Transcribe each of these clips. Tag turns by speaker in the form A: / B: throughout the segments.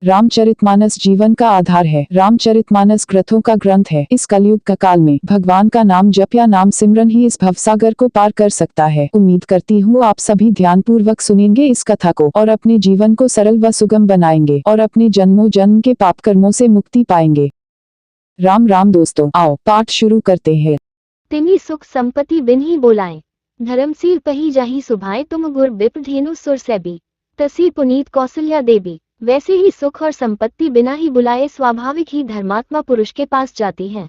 A: रामचरितमानस जीवन का आधार है। रामचरितमानस ग्रंथों का ग्रंथ है। इस कलयुग का काल में भगवान का नाम जप या नाम सिमरन ही इस भवसागर को पार कर सकता है। उम्मीद करती हूँ आप सभी ध्यानपूर्वक सुनेंगे इस कथा को और अपने जीवन को सरल व सुगम बनाएंगे और अपने जन्मों जन्म के पाप कर्मों से मुक्ति पाएंगे। राम राम दोस्तों, आओ पाठ शुरू करते हैं।
B: तिन्ही सुख संपत्ति बिन ही बोलाएं, धर्मसील पही जाही सुभाए तुम गुर बिप धेनु सुर सैबी, तसी पुनीत कौशल्या देवी। वैसे ही सुख और संपत्ति बिना ही बुलाए स्वाभाविक ही धर्मात्मा पुरुष के पास जाती हैं।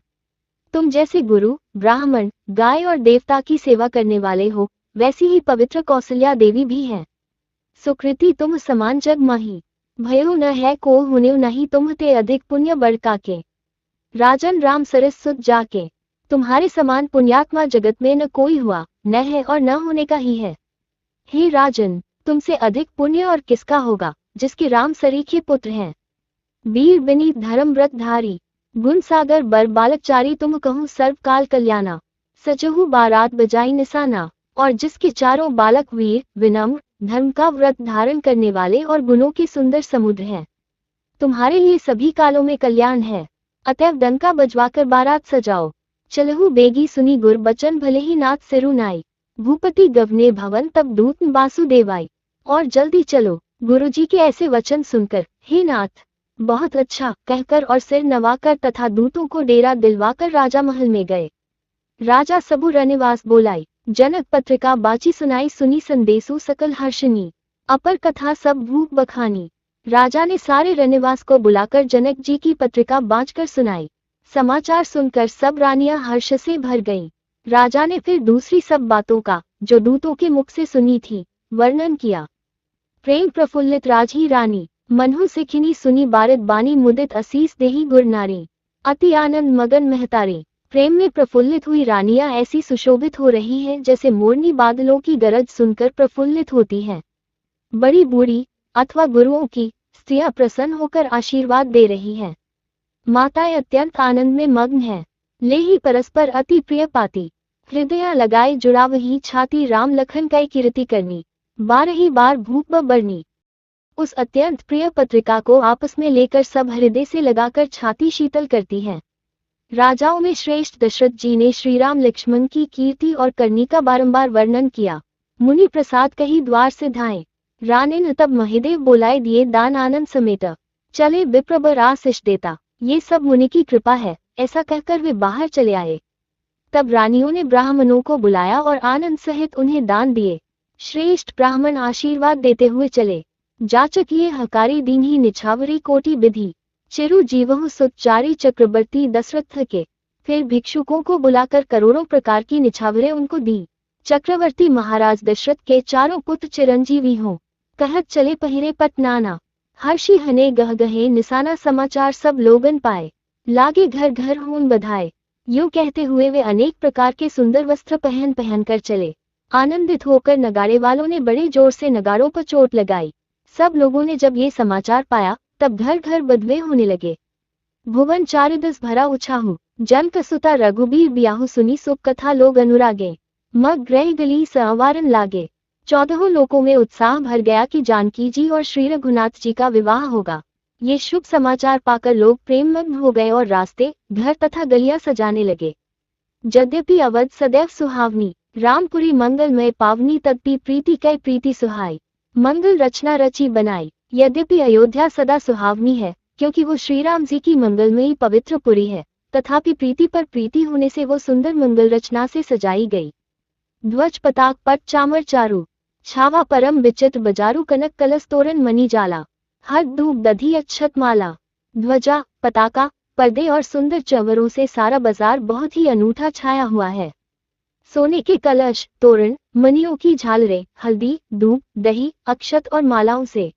B: तुम जैसे गुरु, ब्राह्मण, गाय और देवता की सेवा करने वाले हो, वैसी ही पवित्र कौशल्या देवी भी हैं। सुकृति तुम समान जग माही, भयो न है को हुने नहीं तुम ते अधिक पुण्य बड़का के। राजन राम सरस सुत जाके, तुम्हारे समान पुण्यात्मा जगत में न कोई हुआ, न है और न होने का ही है। हे राजन, तुमसे अधिक पुण्य और किसका होगा, जिसके राम सरीखे पुत्र हैं। वीर विनीत धर्म व्रत धारी, गुण सागर बर बालकचारी तुम कहूँ सर्वकाल कल्याणा, सजहु बारात बजाई निशाना। और जिसके चारों बालक वीर, विनम्र, धर्म का व्रत धारण करने वाले और गुणों के सुंदर समुद्र हैं। तुम्हारे लिए सभी कालों में कल्याण है। अतएव डंका बजवाकर बारात सजाओ, चलहु बेगी सुनी गुर बचन भले ही नाथ सिरु नाई। भूपति गवने भवन तब दूत वासुदेवाई। और जल्दी चलो, गुरुजी के ऐसे वचन सुनकर, हे नाथ, बहुत अच्छा कहकर और सिर नवाकर तथा दूतों को डेरा दिलवाकर राजा महल में गए। राजा सबु रनिवास बोलाई, जनक पत्रिका बाची सुनाई सुनी संदेशु सकल हर्षनी। अपर कथा सब भूप बखानी। राजा ने सारे रनिवास को बुलाकर जनक जी की पत्रिका बांचकर सुनाई। समाचार सुनकर सब रानियां हर्ष से भर गईं। राजा ने फिर दूसरी सब बातों का, जो दूतों के मुख से सुनी थी, वर्णन किया। प्रेम प्रफुल्लित राजी रानी, मनहु सिखिनी सुनी बारिद बानी मुदित असीस देही गुर नारी। अति आनंद मगन महतारी। प्रेम में प्रफुल्लित हुई रानियां ऐसी सुशोभित हो रही हैं जैसे मोरनी बादलों की गरज सुनकर प्रफुल्लित होती हैं। बड़ी बूढ़ी अथवा गुरुओं की स्त्रियां प्रसन्न होकर आशीर्वाद दे रही हैं। माताएं अत्यंत आनंद में मग्न हैं। ले ही परस्पर अति प्रिय पाती, हृदय लगाए जुड़ावही छाती राम लखन कै कीर्ति करनी, बारही बार भूप बरनी। उस अत्यंत प्रिय पत्रिका को आपस में लेकर सब हृदय से लगाकर छाती शीतल करती हैं। राजाओं में श्रेष्ठ दशरथ जी ने श्री राम लक्ष्मण की कीर्ति और करनी का बारंबार वर्णन किया। मुनि प्रसाद कही द्वार से धाए, रानिन तब महिदेव बोलाए दिए दान आनंद समेत, चले विप्रबर आशीष देता। ये सब मुनि की कृपा है, ऐसा कहकर वे बाहर चले आए। तब रानियों ने ब्राह्मणों को बुलाया और आनंद सहित उन्हें दान दिए। श्रेष्ठ ब्राह्मण आशीर्वाद देते हुए चले। जाचक ये हकारी दीन्ही निछावरी कोटि विधि, चिरु जीवहु सुचारी चक्रवर्ती दशरथ के। फिर भिक्षुकों को बुलाकर करोड़ों प्रकार की निछावरें उनको दी। चक्रवर्ती महाराज दशरथ के चारों पुत्र चिरंजीवी हों, कहत चले पहिरे पट नाना। हर्षि हने गह गहे निशाना समाचार सब लोगन पाए, लागे घर घर होन बधाए। यूं कहते हुए वे अनेक प्रकार के सुंदर वस्त्र पहन पहन कर चले। आनंदित होकर नगाड़े वालों ने बड़े जोर से नगाड़ों पर चोट लगाई। सब लोगों ने जब ये समाचार पाया, तब घर घर बदवे होने लगे। भुवन चारिदस भरा उछाहु, जनक सुता रघुबीर बियाहु सुनी सुख कथा लोग अनुरागे। मग ग्रह गली संवारन लागे। 14 लोकों में उत्साह भर गया कि जानकी जी और श्री रघुनाथ जी का विवाह होगा। ये शुभ समाचार पाकर लोग प्रेममग्न हो गए और रास्ते, घर तथा गलियां सजाने लगे। यद्यपि अवध सदैव सुहावनी, रामपुरी मंगलमय पावनी तत्पी प्रीति कै प्रीति सुहाई। मंगल रचना रची बनाई। यद्यपि अयोध्या सदा सुहावनी है, क्योंकि वो श्री राम जी की मंगलमयी पवित्र पुरी है, तथापि प्रीति पर प्रीति होने से वो सुंदर मंगल रचना से सजाई गई। ध्वज पताक पट चामर चारू, छावा परम विचित्र बजारू कनक कलश तोरण मणि जाला। हर धूप दधी अक्षत माला। ध्वजा, पताका, पर्दे और सुंदर चंवरों से सारा बाजार बहुत ही अनूठा छाया हुआ है। सोने के कलश, तोरण, मणियों की झालरें, हल्दी, दूध, दही, अक्षत और मालाओं से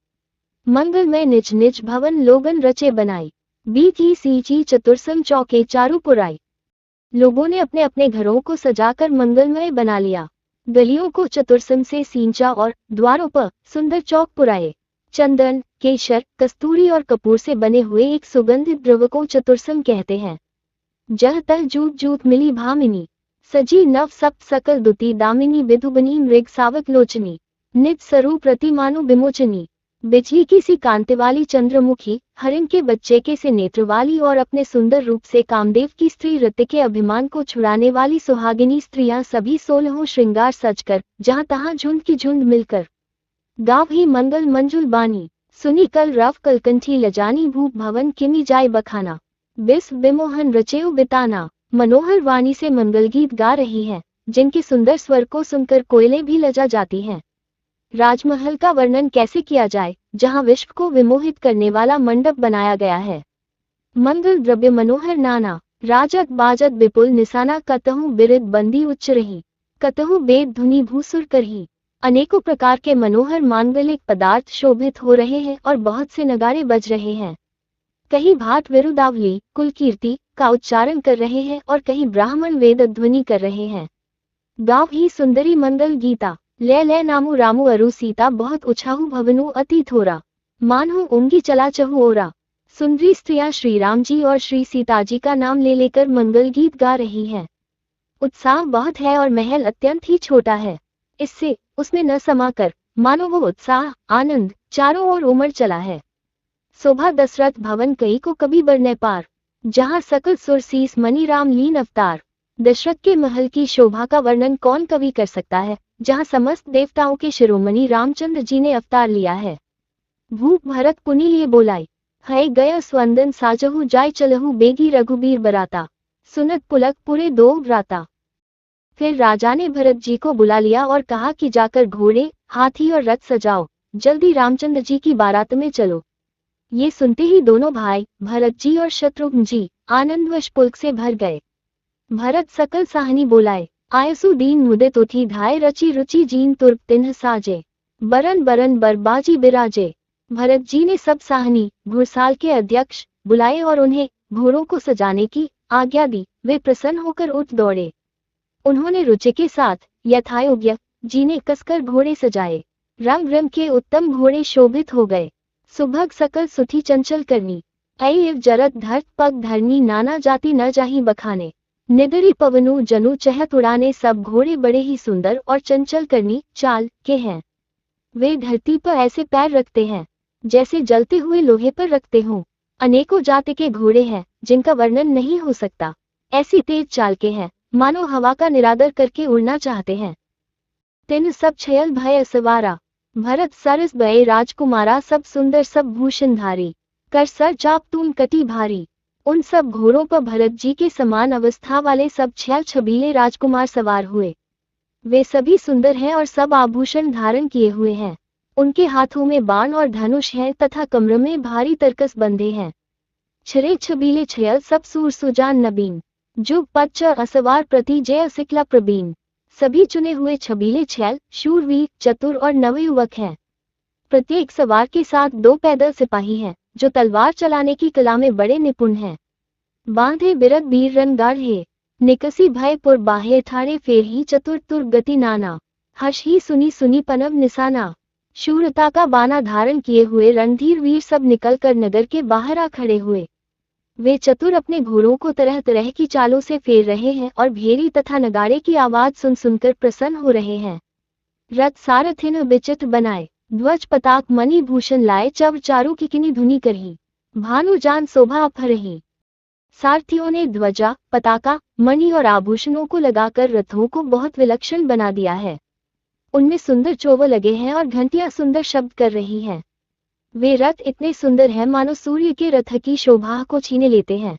B: मंगलमय निज निज भवन लोगन रचे बनाई। बीची सींची चतुरसम चौके चारू पुराई। लोगों ने अपने अपने घरों को सजाकर मंगलमय बना लिया। गलियों को चतुरसम से सींचा और द्वारों पर सुंदर चौक पुराए। चंदन, केशर, कस्तूरी और कपूर से बने हुए एक सुगंधित द्रव्य को चतुरसम कहते हैं। जह तह जूत जूत मिली भामिनी, सजी नव सप्त सकल दुति दामिनी विधुबनी मृग सावक लोचनी, निज स्वरूप प्रतिमानु विमोचनी। बिजली की सी कांति वाली चंद्रमुखी, हरिण के बच्चे के से नेत्र वाली और अपने सुंदर रूप से कामदेव की स्त्री रति के अभिमान को छुड़ाने वाली सुहागिनी स्त्रियां सभी 16 श्रृंगार सजकर जहां तहां झुंड की झुंड मिलकर गाँव ही मंगल मंजुल बानी, सुनी कल रव कलकंठी लजानी भूप भवन किमी जाय बखाना, बिस बिमोहन रचेऊ बिताना, मनोहर वाणी से मंगल गीत गा रही है, जिनके सुंदर स्वर को सुनकर कोयलें भी लजा जाती हैं। राजमहल का वर्णन कैसे किया जाए, जहां विश्व को विमोहित करने वाला मंडप बनाया गया है। मंगल द्रव्य मनोहर नाना, राजत बाजत विपुल निशाना, कतहु बिरिद बंदी उच्च रही, कतहु वेद धुनि भूसुर करही। अनेकों प्रकार के मनोहर मांगलिक पदार्थ शोभित हो रहे हैं और बहुत से नगाड़े बज रहे हैं। कहीं भाट विरुदावली कुल कीर्ति का उच्चारण कर रहे हैं और कहीं ब्राह्मण वेद ध्वनि कर रहे हैं। गाँव ही सुंदरी मंगल गीता, ले ले नामु रामु अरु सीता, बहुत उछाहु भवनु अति थोरा, मानहु उंगी चला चहु ओरा। सुंदरी स्त्रियां श्री राम जी और श्री सीता जी का नाम ले लेकर मंगल गीत गा रही हैं। उत्साह बहुत है और महल अत्यंत ही छोटा है, इससे उसमें न समाकर मानो वो उत्साह आनंद चारों ओर उमड़ चला है। शोभा दशरथ भवन कई को कभी बरने पार, जहाँ सकल सुर सीस मणि राम लीन अवतार। दशरथ के महल की शोभा का वर्णन कौन कवि कर सकता है, जहाँ समस्त देवताओं के शिरोमणि रामचंद्र जी ने अवतार लिया है। भूप भरत पुनि लिए बोलाई, है गया स्वंदन साजहु जाय चलहु बेगी रघुबीर बराता, सुनत पुलक पुरे दो राता। फिर राजा ने भरत जी को बुला लिया और कहा कि जाकर घोड़े हाथी और रथ सजाओ, जल्दी रामचंद्र जी की बारात में चलो। ये सुनते ही दोनों भाई भरत जी और शत्रुघ्न जी आनंदवश पुलक से भर गए। भरत सकल साहनी बोलाए, आयसु दीन मुदित उठी धाय, रचि रुचि जीन तुर्क तिन्ह साजे, बरन बरन बरबाजी बिराजे। भरत जी ने सब साहनी घुड़साल के अध्यक्ष बुलाए और उन्हें घोड़ों को सजाने की आज्ञा दी। वे प्रसन्न होकर उठ दौड़े। उन्होंने रुचि के साथ यथायोग्य जी ने कसकर घोड़े सजाए। रंग रंग के उत्तम घोड़े शोभित हो गए। सुभग सकल सुठी चंचल करनी, ऐव जरत धरत पग धरनी, नाना जाति न जाही बखाने, निदरी पवनु जनु चहत उड़ाने। सब घोड़े बड़े ही सुंदर और चंचल करनी चाल के हैं। वे धरती पर ऐसे पैर रखते हैं जैसे जलते हुए लोहे पर रखते हों। अनेकों जाति के घोड़े हैं जिनका वर्णन नहीं हो सकता। ऐसी तेज चाल के हैं मानो हवा का निरादर करके उड़ना चाहते हैं। तिन सब छयल भय सवारा, भरत सरस भय राजकुमारा, सब सुंदर सब भूषणधारी, कर सर चाप तून कटी भारी। उन सब घोड़ों पर भरत जी के समान अवस्था वाले सब 6 छबीले राजकुमार सवार हुए। वे सभी सुंदर हैं और सब आभूषण धारण किए हुए हैं। उनके हाथों में बाण और धनुष है तथा कमर में भारी तरकस बंधे हैं। 6 छबीले छयल सब सूर सुजान नबीन, जो पच्च असवार प्रति जय सिकला प्रबीन। सभी चुने हुए छबीले छयल शूरवीर चतुर और नवयुवक हैं। प्रत्येक सवार के साथ 2 पैदल सिपाही हैं जो तलवार चलाने की कला में बड़े निपुण हैं। बांधे बिरद बीर रन गाढ़े, निकसी भय पुर बाहे ठाड़े, फेर ही चतुर तुर गति नाना, हर्ष ही सुनी सुनी पनव निशाना। शूरता का बाना धारण किए हुए रणधीर वीर सब निकलकर नगर के बाहर आ खड़े हुए। वे चतुर अपने घोड़ों को तरह तरह की चालों से फेर रहे हैं और भेरी तथा नगाड़े की आवाज सुन सुनकर प्रसन्न हो रहे हैं। रथ सारथिन विचित्र बनाए, ध्वज पताक मणि भूषण लाए, चव चारु की किनी धुनी करही, भानु जान शोभा अफरही। सारथियों ने ध्वजा पताका मणि और आभूषणों को लगाकर रथों को बहुत विलक्षण बना दिया है। उनमें सुंदर चोव लगे हैं और घंटियां सुंदर शब्द कर रही हैं। वे रथ इतने सुंदर हैं मानो सूर्य के रथ की शोभा को छीने लेते हैं।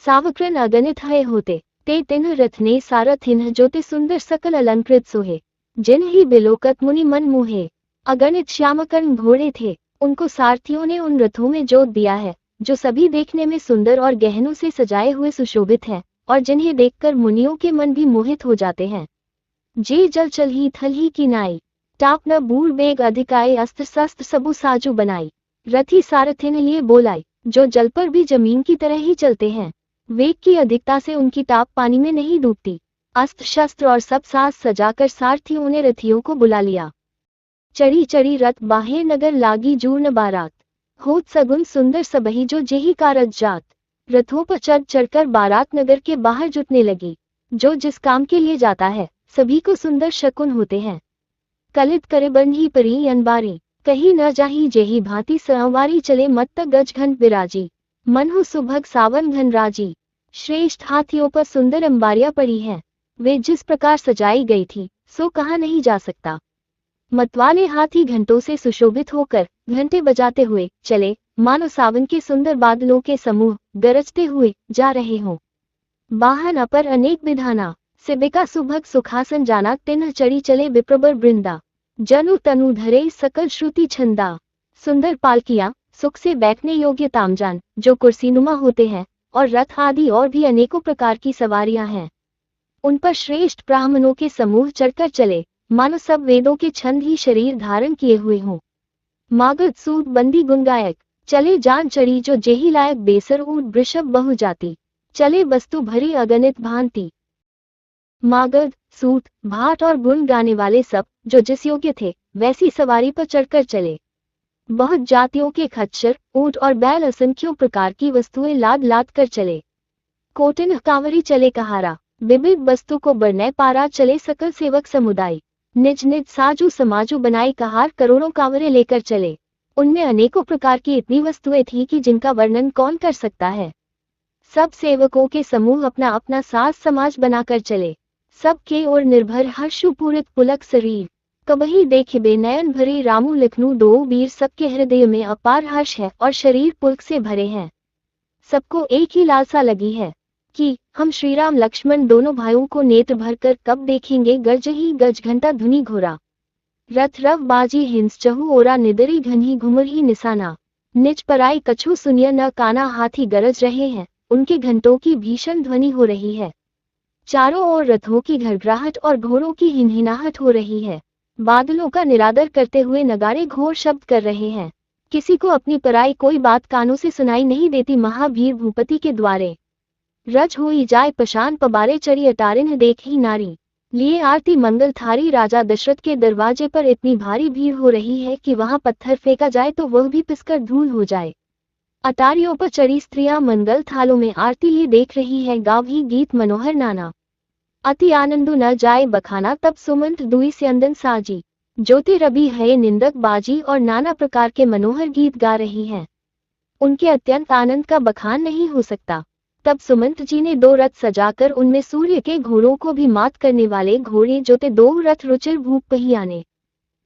B: सावक्रन अगणित है होते, ते तिन्ह रथने सारथिन्ह, जोते सुंदर सकल अलंकृत सोहे, जिन ही बिलोकत मुनि मन मोहे। अगणित श्यामकर्ण घोड़े थे, उनको सारथियों ने उन रथों में जोत दिया है जो सभी देखने में सुंदर और गहनों से सजाए हुए सुशोभित हैं और जिन्हें देखकर मुनियों के मन भी मोहित हो जाते हैं। जे जल चल ही थल ही की नाई, टाप न बूढ़ बेग अधिकाई, अस्त्र शस्त्र सबु साजू बनाई। रथी सारथिन लिए बोलाई, जो जल पर भी जमीन की तरह ही चलते हैं। वेग की अधिकता से उनकी टाप पानी में नहीं डूबती। अस्त्र शस्त्र और सब साज सजाकर सारथियों ने रथियों को बुला लिया। चढ़ी चढ़ी रथ बाहेर नगर लागी जूर्ण बारात, होत सगुन सुंदर सबही जो जेही कारज जात। रथों पर चढ़ चढ़कर बारात नगर के बाहर जुटने लगी। जो जिस काम के लिए जाता है सभी को सुंदर शकुन होते हैं। कलित करे बंधी परी अनबारी, कहीं न जाही जेही भांति संवारी चले मत्त गज घंट बिराजी। मन हो सुभग सावन घन राजी। श्रेष्ठ हाथियों पर सुंदर अंबारियां पड़ी हैं। वे जिस प्रकार सजाई गई थी सो कहा नहीं जा सकता। मतवाले हाथी घंटों से सुशोभित होकर घंटे बजाते हुए चले, मानो सावन के सुंदर बादलों के समूह गरजते हुए जा रहे हों। वाहन अपर अनेक विधाना, सिबिका सुभग सुखासन जाना तिन्ह चढ़ी चले विप्रबर वृंदा। जनु तनु धरे सकल श्रुति छंदा। सुंदर पालकियां, सुख से बैठने योग्य तामजान जो कुर्सीनुमा होते हैं, और रथ आदि और भी अनेकों प्रकार की सवारियां हैं। उन पर श्रेष्ठ ब्राह्मणों के समूह चढ़कर चले, मानो सब वेदों के छंद ही शरीर धारण किए हुए हों। मागध सूत बंदी गुणगायक, चले जान चढ़ी जो जेही लायक बेसर ऊंट वृषभ बहु जाति। चले वस्तु भरी अगणित भांति। मागध, सूत, भाट और गुण गाने वाले सब जो जिस योग्य थे वैसी सवारी पर चढ़कर चले। बहुत जातियों के खच्चर, ऊंट और बैल असंख्यों प्रकार की वस्तुएं लाद लाद कर चले। कोटिन कांवरी चले कहारा, विविध वस्तु को बरने पारा चले सकल सेवक समुदाय। निज निज साजू समाजू बनाई कहार करोड़ों कांवरे लेकर चले। उनमें अनेकों प्रकार की इतनी वस्तुएं थी कि जिनका वर्णन कौन कर सकता है। सब सेवकों के समूह अपना अपना साज समाज बनाकर चले। सब के ओर निर्भर हर्षपूरित पुलक शरीर। कबही देखिबे नयन भरे रामू लिखनू दो वीर। सबके हृदय में अपार हर्ष है और शरीर पुलक से भरे हैं। सबको एक ही लालसा लगी है कि हम श्री राम लक्ष्मण दोनों भाइयों को नेत्र भरकर कब देखेंगे। गरज ही गज घंटा धुनी घोरा, रथ रव बाजी हिंस चहु ओरा। निदरी घनी घुमर ही निशाना, निज पराई कछु सुनिय न काना। हाथी गरज रहे हैं, उनके घंटों की भीषण ध्वनि हो रही है। चारों ओर रथों की घरघराहट और घोड़ों की हिनहिनाहट हो रही है। बादलों का निरादर करते हुए नगाड़े घोर शब्द कर रहे हैं। किसी को अपनी पराई कोई बात कानों से सुनाई नहीं देती। महावीर भूपति के द्वारे रज हुई जाय पशान पबारे चढ़ी अटारिन देख ही नारी। लिए आरती मंगल थारी। राजा दशरथ के दरवाजे पर इतनी भारी भीड़ हो रही है कि वहां पत्थर फेंका जाए तो वह भी पिसकर धूल हो जाए। अटारियों पर चढ़ी स्त्रियां मंगल थालों में आरती ही देख रही है। गावही गीत मनोहर नाना, अति आनंदु न जाए बखाना। तब सुमंत दुई स्यंदन साजी, ज्योति रवि है निंदक बाजी। और नाना प्रकार के मनोहर गीत गा रही हैं। उनके अत्यंत आनंद का बखान नहीं हो सकता। तब सुमंत जी ने दो रथ सजाकर उनमें सूर्य के घोड़ों को भी मात करने वाले घोड़े जोते दो रथ रुचिर भूप पही आने।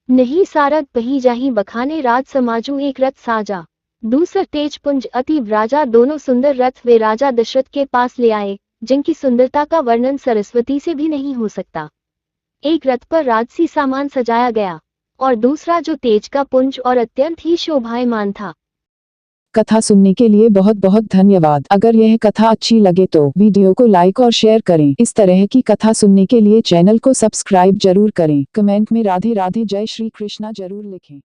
B: नहीं सारद पही जाही बखाने। राज समाजू एक रथ साजा, दूसर तेज पुंज अति राजा। दोनों सुंदर रथ वे राजा दशरथ के पास ले आए, जिनकी सुंदरता का वर्णन सरस्वती से भी नहीं हो सकता। एक रथ पर राजसी सामान सजाया गया और दूसरा जो तेज का पुंज और अत्यंत ही शोभायमान था।
A: कथा सुनने के लिए बहुत बहुत धन्यवाद। अगर यह कथा अच्छी लगे तो वीडियो को लाइक और शेयर करें। इस तरह की कथा सुनने के लिए चैनल को सब्सक्राइब जरूर करें। कमेंट में राधे राधे जय श्री कृष्णा जरूर लिखें।